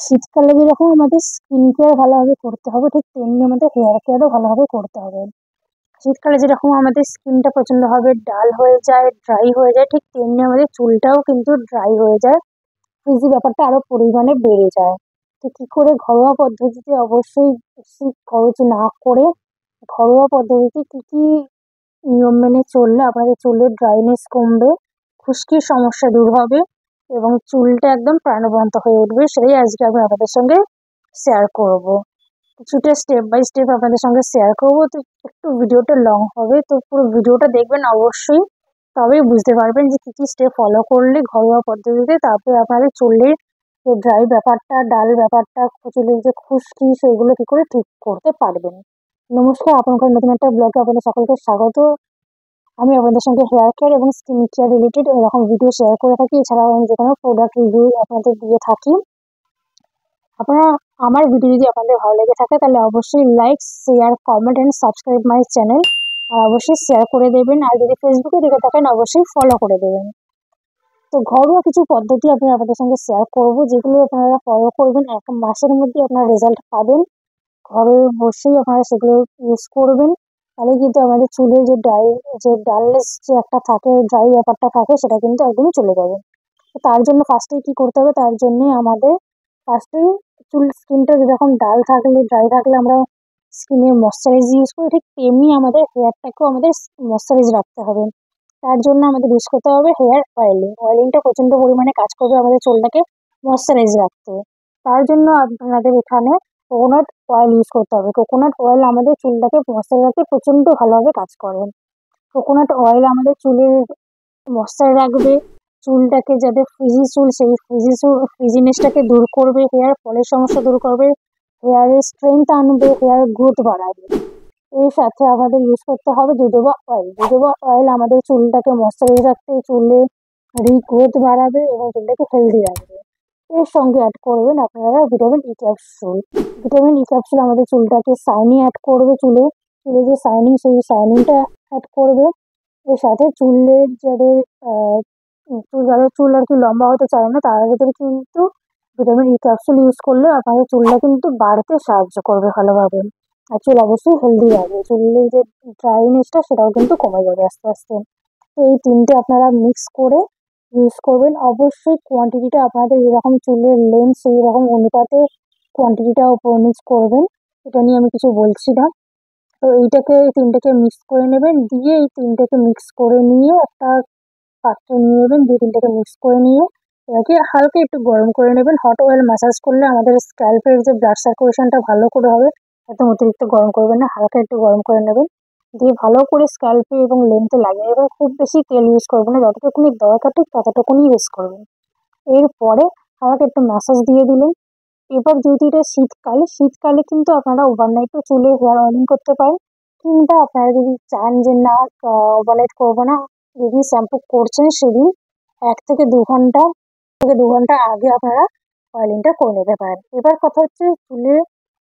শীতকালে যেরকম আমাদের স্কিন কেয়ার ভালোভাবে করতে হবে, ঠিক তেমনি আমাদের হেয়ার কেয়ারও ভালোভাবে করতে হবে। শীতকালে যেরকম আমাদের স্কিনটা প্রচন্ডভাবে ডাল হয়ে যায়, ড্রাই হয়ে যায়, ঠিক তেমনি আমাদের চুলটাও কিন্তু ড্রাই হয়ে যায়, ফ্রিজি ব্যাপারটা আরো পরিমাণে বেড়ে যায়। তো কি করে ঘরোয়া পদ্ধতিতে, অবশ্যই বেশি খরচ না করে ঘরোয়া পদ্ধতিতে কি কি নিয়ম মেনে চললে আপনাদের চুলের ড্রাইনেস কমবে, খুশকির সমস্যা দূর হবে এবং চুলটা একদম প্রাণবন্ত হয়ে উঠবে, সেটাই আজকে আমি আপনাদের সঙ্গে শেয়ার করব। কিছুটা স্টেপ বাই স্টেপ আপনাদের সঙ্গে শেয়ার করব। তো একটু ভিডিওটা লং হবে, তো পুরো ভিডিওটা দেখবেন অবশ্যই, তবেই বুঝতে পারবেন যে কি কি স্টেপ ফলো করলে ঘরোয়া পদ্ধতিতে তারপরে আপনাদের চুলের যে ড্রাই ব্যাপারটা, ডাল ব্যাপারটা, চুলের যে খুশকি, সেগুলো কি করে ঠিক করতে পারবেন। নমস্কার, আপনাদের নতুন একটা ব্লগে আপনাদের সকলকে স্বাগত। আমি আপনাদের সঙ্গে হেয়ার কেয়ার এবং স্কিন কেয়ার রিলেটেড এরকম ভিডিও শেয়ার করে থাকি। এছাড়াও আমি যে কোনো প্রোডাক্ট রিভিউ আপনাদের দিয়ে থাকি। আপনারা আমার ভিডিও যদি আপনাদের ভালো লেগে থাকে তাহলে অবশ্যই like, share, comment and subscribe my channel. আর অবশ্যই শেয়ার করে দেবেন। আর যদি ফেসবুকে দেখে থাকেন অবশ্যই ফলো করে দেবেন। তো ঘরোয়া কিছু পদ্ধতি আমি আপনাদের সঙ্গে শেয়ার করব, যেগুলো আপনারা ফলো করবেন, 1 মাসের মধ্যে আপনারা রেজাল্ট পাবেন। ঘরে বসেই আপনারা সেগুলো ইউজ করবেন। তাহলে কিন্তু আমাদের চুলের যে ডালনেস যে একটা থাকে, ড্রাই ব্যাপারটা থাকে, সেটা কিন্তু একদমই চলে যাবে। তো তার জন্য ফার্স্টেই কি করতে হবে, তার জন্যই আমাদের ফার্স্টেই স্কিনটা যেরকম ডাল থাকলে, ড্রাই থাকলে আমরা স্কিনে ময়শ্চারাইজ ইউজ করি, ঠিক তেমনি আমাদের হেয়ারটাকেও আমাদের ময়শ্চারাইজ রাখতে হবে। তার জন্য আমাদের ইউজ করতে হবে হেয়ার অয়েলিংটা প্রচন্ড পরিমাণে কাজ করবে আমাদের চুলটাকে ময়শ্চারাইজ রাখতে। তার জন্য আপনাদের এখানে কোকোনাট অয়েল ইউজ করতে হবে। কোকোনাট অয়েল আমাদের চুলটাকে ময়শ্চারাইজ রাখতে প্রচন্ড ভালোভাবে কাজ করে। কোকোনাট অয়েল আমাদের চুলের ময়শ্চার রাখবে, চুলটাকে যাদের ফ্রিজি চুল সেই ফ্রিজিনেসটাকে দূর করবে, হেয়ার ফলের সমস্যা দূর করবে, হেয়ারের স্ট্রেংথ আনবে, হেয়ার গ্রোথ বাড়াবে। এর সাথে আমাদের ইউজ করতে হবে জোজোবা অয়েল। জোজোবা অয়েল আমাদের চুলটাকে ময়শ্চারাইজ রাখতে, চুলে রিগ্রোথ বাড়াবে এবং চুলটাকে হেলদি রাখবে। এর সঙ্গে অ্যাড করবেন আপনারা vitamin E capsule. Vitamin E capsule আমাদের চুলটাকে শাইনি অ্যাড করবে, চুলে চুলে যে শাইনিং, সেই শাইনিংটা অ্যাড করবে। এর সাথে যাদের চুল আর কি লম্বা হতে চায় না, তারা ভিতরে কিন্তু ভিটামিন ই ক্যাপসুল ইউজ করলে আপনাদের চুলটা কিন্তু বাড়তে সাহায্য করবে ভালোভাবে। আর চুল অবশ্যই হেলদি রাখবে, চুলের যে ড্রাইনেসটা সেটাও কিন্তু কমে যাবে আস্তে আস্তে। তো এই তিনটে আপনারা মিক্স করে ইউজ করবেন। অবশ্যই কোয়ান্টিটিটা আপনাদের যেরকম চুলের লেন্থ সেই রকম অনুপাতে কোয়ান্টিটিটা উপর নিচ করবেন, এটা নিয়ে আমি কিছু বলছি না। তো এই তিনটাকে মিক্স করে নেবেন, দিয়ে এই তিনটাকে মিক্স করে নিয়ে একটা পাত্রে নিয়ে নেবেন, দিয়ে তিনটাকে মিক্স করে নিয়ে এটাকে হালকা একটু গরম করে নেবেন। হট অয়েল ম্যাসাজ করলে আমাদের স্ক্যাল্পের যে ব্লাড সার্কুলেশনটা ভালো করে হবে। একদম অতিরিক্ত গরম করবেন না, হালকা একটু গরম করে নেবেন, দিয়ে ভালো করে স্ক্যাল্পে এবং লেন্থে লাগিয়ে নেবেন। খুব বেশি তেল ইউজ করবেন না, যতটুকুনি দরকার ঠিক ততটুকুনি ইউজ করবেন। এরপরে হালকা একটু ম্যাসাজ দিয়ে দিলেন। এবার যেহেতু এটা শীতকাল, শীতকালে কিন্তু আপনারা ওভারনাইটও চুলে হেয়ার অয়েলিং করতে পারেন, কিংবা আপনারা যদি চান যে না ওভারনাইট করবো না, যেদিন শ্যাম্পু করছেন সেদিন 1 থেকে 2 ঘন্টা আগে আপনারা অয়েলিংটা করে নিতে পারেন। এবার কথা হচ্ছে, চুলে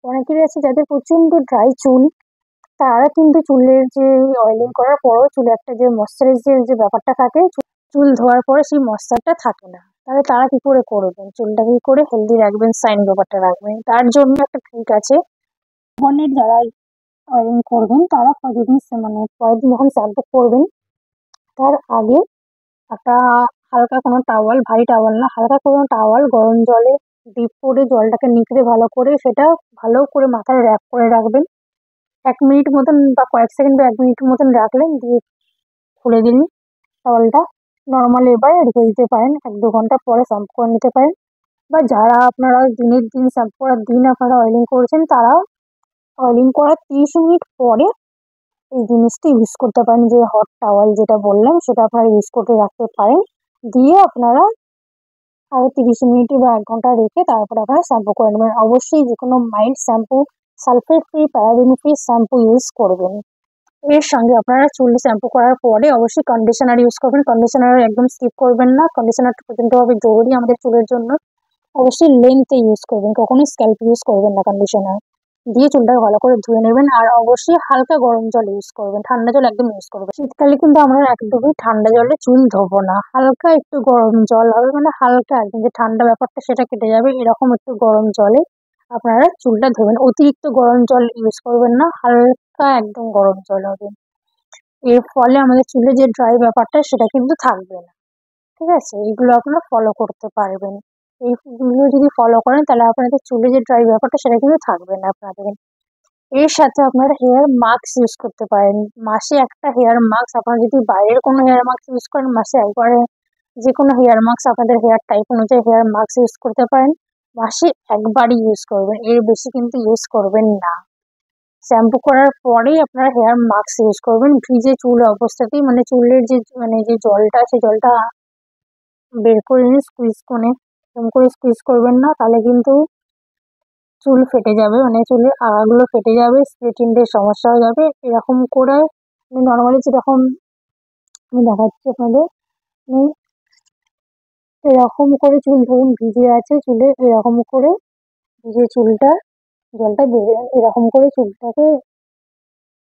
অনেকেরই আছে যাদের প্রচন্ড ড্রাই চুল, তারা কিন্তু চুলের যে অয়েলিং করার পরও চুলে একটা যে ময়শ্চারাইজের যে ব্যাপারটা থাকে, চুল ধোয়ার পরে সেই ময়শ্চারটা থাকে না। তাহলে তারা কি করে করবেন, চুলটা কি করে হেলদি রাখবেন, শাইন ব্যাপারটা রাখবেন? তার জন্য একটা ট্রিক আছে। বনের যারা অয়েলিং করবেন তারা পরের দিন যখন শ্যাম্পু করবেন তার আগে একটা হালকা কোনো টাওয়াল, ভারী টাওয়াল না, হালকা কোনো টাওয়াল গরম জলে ডিপ করে জলটাকে নিংড়ে ভালো করে সেটা ভালো করে মাথায় র্যাপ করে রাখবেন। 1 মিনিট মতন বা কয়েক সেকেন্ড বা 1 মিনিট মতন রাখলেন, দিয়ে খুলে দিন টাওয়ালটা। নর্মালি এবার রেখে দিতে পারেন, 1-2 ঘন্টা পরে শ্যাম্পু করে নিতে পারেন। বা যারা আপনারা দিনের দিন শ্যাম্পু করার দিন আপনারা অয়েলিং করেছেন, তারা অয়েলিং করার 30 মিনিট পরে এই জিনিসটা ইউজ করতে পারেন, যে হট টাওয়াল যেটা বললাম সেটা আপনারা ইউজ করে রাখতে পারেন। দিয়ে আপনারা আরো 30 মিনিট বা 1 ঘন্টা রেখে তারপরে আপনারা শ্যাম্পু করে নেবেন। অবশ্যই যে কোনো mild shampoo, sulphate free, paraben free shampoo use করবেন। এর সঙ্গে আপনারা চুল শ্যাম্পু করার পরে অবশ্যই কন্ডিশনার ইউজ করবেন। কন্ডিশনার একদম স্কিপ করবেন না, কন্ডিশনারটা প্রচন্ডভাবে জরুরি আমাদের চুলের জন্য। অবশ্যই লেন্থে ইউজ করবেন, কখনোই স্ক্যাল্প ইউজ করবেন না কন্ডিশনার। দিয়ে চুলটাকে ভালো করে ধুয়ে নেবেন। আর অবশ্যই হালকা গরম জল ইউজ করবেন, ঠান্ডা জল একদম ইউজ করবেন। শীতকালে কিন্তু আমরা একদমই ঠান্ডা জলে চুল ধোবো না, হালকা একটু গরম জল হবে, মানে হালকা একদম যে ঠান্ডা ব্যাপারটা সেটা কেটে যাবে, এরকম একটু গরম জলে আপনারা চুলটা ধোবেন। অতিরিক্ত গরম জল ইউজ করবেন না, হালকা একদম গরম জল হবে। এর ফলে আমাদের চুলে যে ড্রাই ব্যাপারটা সেটা কিন্তু থাকবে না। ঠিক আছে, এইগুলো আপনারা ফলো করতে পারবেন। এইগুলো যদি ফলো করেন তাহলে আপনাদের চুলে যে ড্রাই ব্যাপারটা সেটা কিন্তু থাকবে না আপনাদের। এর সাথে আপনারা হেয়ার মাস্ক ইউজ করতে পারেন। মাসে একটা হেয়ার মাস্ক, আপনারা যদি বাইরের কোনো হেয়ার মাস্ক ইউজ করেন মাসে একবারে যে কোনো হেয়ার মাস্ক আপনাদের হেয়ার টাইপ অনুযায়ী হেয়ার মাস্ক ইউজ করতে পারেন। মাসে একবারই ইউজ করবেন, এর বেশি কিন্তু ইউজ করবেন না। শ্যাম্পু করার পরেই আপনারা হেয়ার মাস্ক ইউজ করবেন, ভিজে চুল অবস্থাতেই, মানে চুলের যে যে জলটা সেই জলটা বের করে নিয়ে স্কুইজ করে, এরকম করে স্কুইজ করবেন না, তাহলে কিন্তু চুল ফেটে যাবে, মানে চুলের আগাগুলো ফেটে যাবে, স্প্লিট এন্ডের সমস্যা হয়ে যাবে। এরকম করে নর্মালি যেরকম আমি দেখাচ্ছি আপনাদের, উম, এরকম করে চুল ধরুন ভিজে আছে চুলে, এরকম করে ভিজে চুলটা জলটা বের, এরকম করে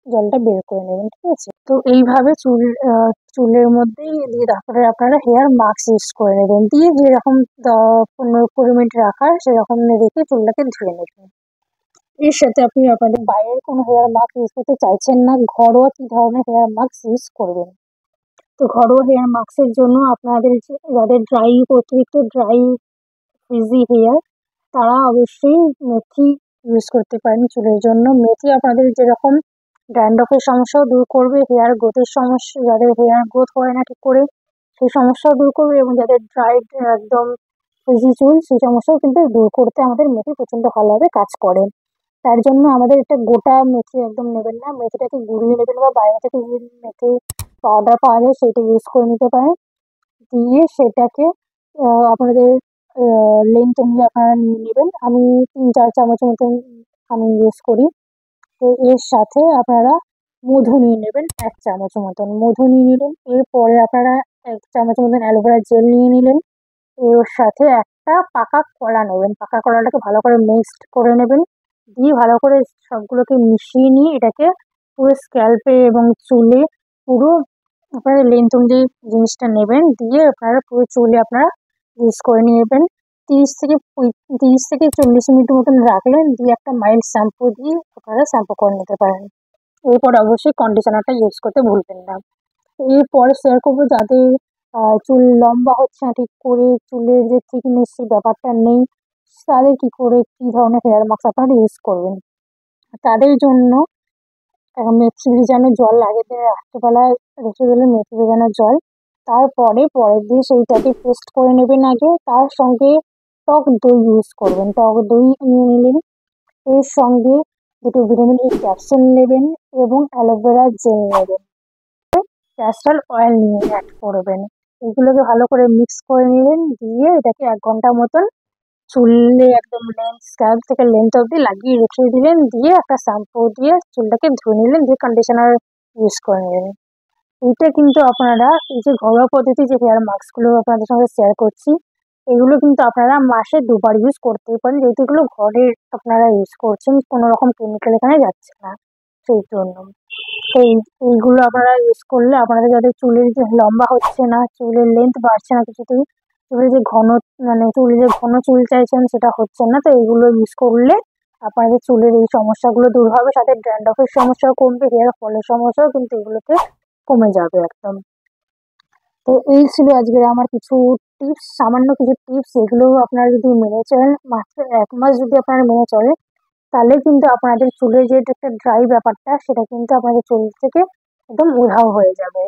জলটা বের করে নেবেন। ঠিক আছে, তো এইভাবে চুলের মধ্যেই দিয়ে তারপরে আপনারা হেয়ার মাস্ক ইউজ করে নেবেন, দিয়ে যেরকম 15-20 মিনিট রাখার সেরকম রেখে চুলটাকে ধুয়ে নেবেন। এর সাথে আপনি আপনাদের বাইরের কোনো হেয়ার মাস্ক ইউজ করতে চাইছেন না, ঘরোয়া কি ধরনের হেয়ার মাস্ক ইউজ করবেন? তো ঘরোয়া হেয়ার মাস্কের জন্য আপনাদের যাদের অতিরিক্ত ড্রাই ফ্রিজি হেয়ার, তারা অবশ্যই মেথি ইউজ করতে পারেন চুলের জন্য। মেথি আপনাদের যেরকম ড্যান্ড্রফের সমস্যাও দূর করবে, হেয়ার গ্রোথের সমস্যা, যাদের হেয়ার গ্রোথ হয় না ঠিক করে সেই সমস্যাও দূর করবে, এবং যাদের ড্রাই একদম ফ্রিজি চুল সেই সমস্যাও কিন্তু দূর করতে আমাদের মেথি প্রচন্ড ভালোভাবে কাজ করে। তার জন্য আমাদের একটা গোটা মেথি একদম নেবেন না, মেথিটাকে গুঁড়িয়ে নেবেন, বা বাইরে থেকে যে মেথি পাউডার পাওয়া যায় সেটা ইউজ করে নিতে পারেন। দিয়ে সেটাকে আপনাদের লেন্থ অনুযায়ী আপনারা নিয়ে নেবেন। আমি 3-4 চামচ মতন আমি ইউজ করি। তো এর সাথে আপনারা মধু নিয়ে নেবেন 1 চামচ মতন, মধু নিয়ে নিলেন। এরপরে আপনারা 1 চামচ মতন অ্যালোভেরা জেল নিয়ে নিলেন। এর সাথে একটা পাকা কলা নেবেন, পাকা কলাটাকে ভালো করে মিক্সড করে নেবেন, দিয়ে ভালো করে সবগুলোকে মিশিয়ে নিয়ে এটাকে পুরো স্ক্যাল্পে এবং চুলে পুরো আপনারা লেন্থ অনুযায়ী জিনিসটা নেবেন, দিয়ে আপনারা পুরো চুলে আপনারা ইউজ করে নেবেন। 30 থেকে 40 মিনিট মতন রাখলেন, দিয়ে একটা মাইল্ড শ্যাম্পু দিয়ে আপনারা শ্যাম্পু করে নিতে পারেন। এরপর অবশ্যই কন্ডিশনারটা ইউজ করতে ভুলবেন না। এরপরে শেয়ার করবো যাদের চুল লম্বা হচ্ছে না ঠিক করে, চুলের যে থিকনেস সেই ব্যাপারটা নেই, তাদের কি ধরনের হেয়ার মাস্ক আপনারা ইউজ করবেন। তাদের জন্য মেথি ভেজানো জল আগের দিন রাত্রেবেলায় রেখে দিলেন, মেথি ভেজানো জল, তারপরে পরের দিন সেইটাকে পেস্ট করে নেবেন আগে, তার সঙ্গে টক দই ইউজ করবেন, টক দই নিয়ে নিলেন। এর সঙ্গে দুটো ভিটামিন ই ক্যাপসুল নেবেন এবং অ্যালোভেরা জেল নেবেন, ক্যাস্টর অয়েল নিয়ে অ্যাড করবেন। এগুলোকে ভালো করে মিক্স করে নিলেন, দিয়ে এটাকে 1 ঘন্টা মতন চুলে একদম স্ক্যাল্প থেকে লেন্থ অব্দি লাগিয়ে রেখে দিলেন, দিয়ে একটা শ্যাম্পু দিয়ে চুলটাকে ধুয়ে নিলেন, দিয়ে কন্ডিশনার ইউজ করে নিলেন। এইটা কিন্তু আপনারা এই যে ঘরোয়া পদ্ধতি যে হেয়ার মাস্কগুলো আপনাদের সঙ্গে শেয়ার করছি, এগুলো কিন্তু আপনারা মাসে 2বার ইউজ করতেই পারেন, যেহেতু এগুলো ঘরে আপনারা ইউজ করছেন, কোনো রকম কেমিক্যাল এখানে যাচ্ছে না সেই জন্য। তো এইগুলো আপনারা ইউজ করলে আপনাদের যাদের চুলের যে লম্বা হচ্ছে না, চুলের লেন্থ বাড়ছে না কিছুতেই, চুলের যে ঘন, মানে চুলে যে ঘন চুল চাইছেন সেটা হচ্ছে না, তো এইগুলো ইউজ করলে আপনাদের চুলের এই সমস্যাগুলো দূর হবে, সাথে ড্যান্ড্রফের সমস্যাও কমবে, হেয়ার ফলের সমস্যাও কিন্তু এগুলোতে কমে যাবে একদম। তো এই ছিল আজকের আমার কিছু টিপস, সামান্য কিছু টিপস, এগুলো আপনারা যদি মেনে চলেন, মাত্র 1 মাস যদি আপনারা মেনে চলেন, তাহলে কিন্তু আপনাদের চুলের যে একটা ড্রাই ব্যাপারটা সেটা কিন্তু আপনাদের চুল থেকে একদম উধাও হয়ে যাবে।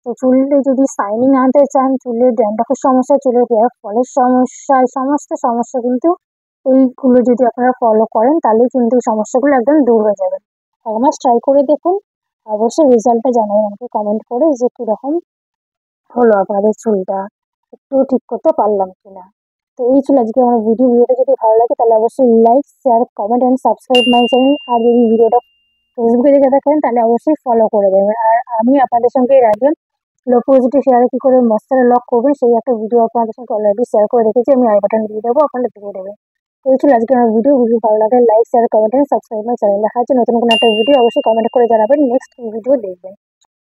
তো চুলে যদি শাইনিং আনতে চান, চুলের ড্যান্ড্রফের সমস্যা, চুলের হেয়ার ফলের সমস্যা, এই সমস্ত সমস্যা কিন্তু এইগুলো যদি আপনারা ফলো করেন তাহলে কিন্তু এই সমস্যাগুলো একদম দূর হয়ে যাবে। 1 মাস ট্রাই করে দেখুন, অবশ্যই রেজাল্টটা জানাবেন আমাকে কমেন্ট করে যে কিরকম হলো আপনাদের চুলটা, একটু ঠিক করতে পারলাম কিনা। তো এই ছিল আজকে আমার ভিডিওটা যদি ভালো লাগে তাহলে অবশ্যই like, share, comment and subscribe my channel. আর যদি ভিডিওটা ফেসবুকে দেখে থাকেন তাহলে অবশ্যই ফলো করে দেবেন। আর আমি আপনাদের সঙ্গে এর আগে লো পজিটি শেয়ারে কি করে মস্তারে লক করবেন সেই একটা ভিডিও আপনাদের সঙ্গে অলরেডি শেয়ার করে রেখেছি, আমি আই বাটন দিয়ে দেবো, আপনারা দেখে দেবেন। তো এই ছিল আজকে আমার ভিডিও। ভিডিও ভালো লাগলে like share comment subscribe my channel. দেখা হচ্ছে নতুন কোনো একটা ভিডিও, অবশ্যই কমেন্ট করে জানাবেন নেক্সট কি ভিডিও দেখবেন।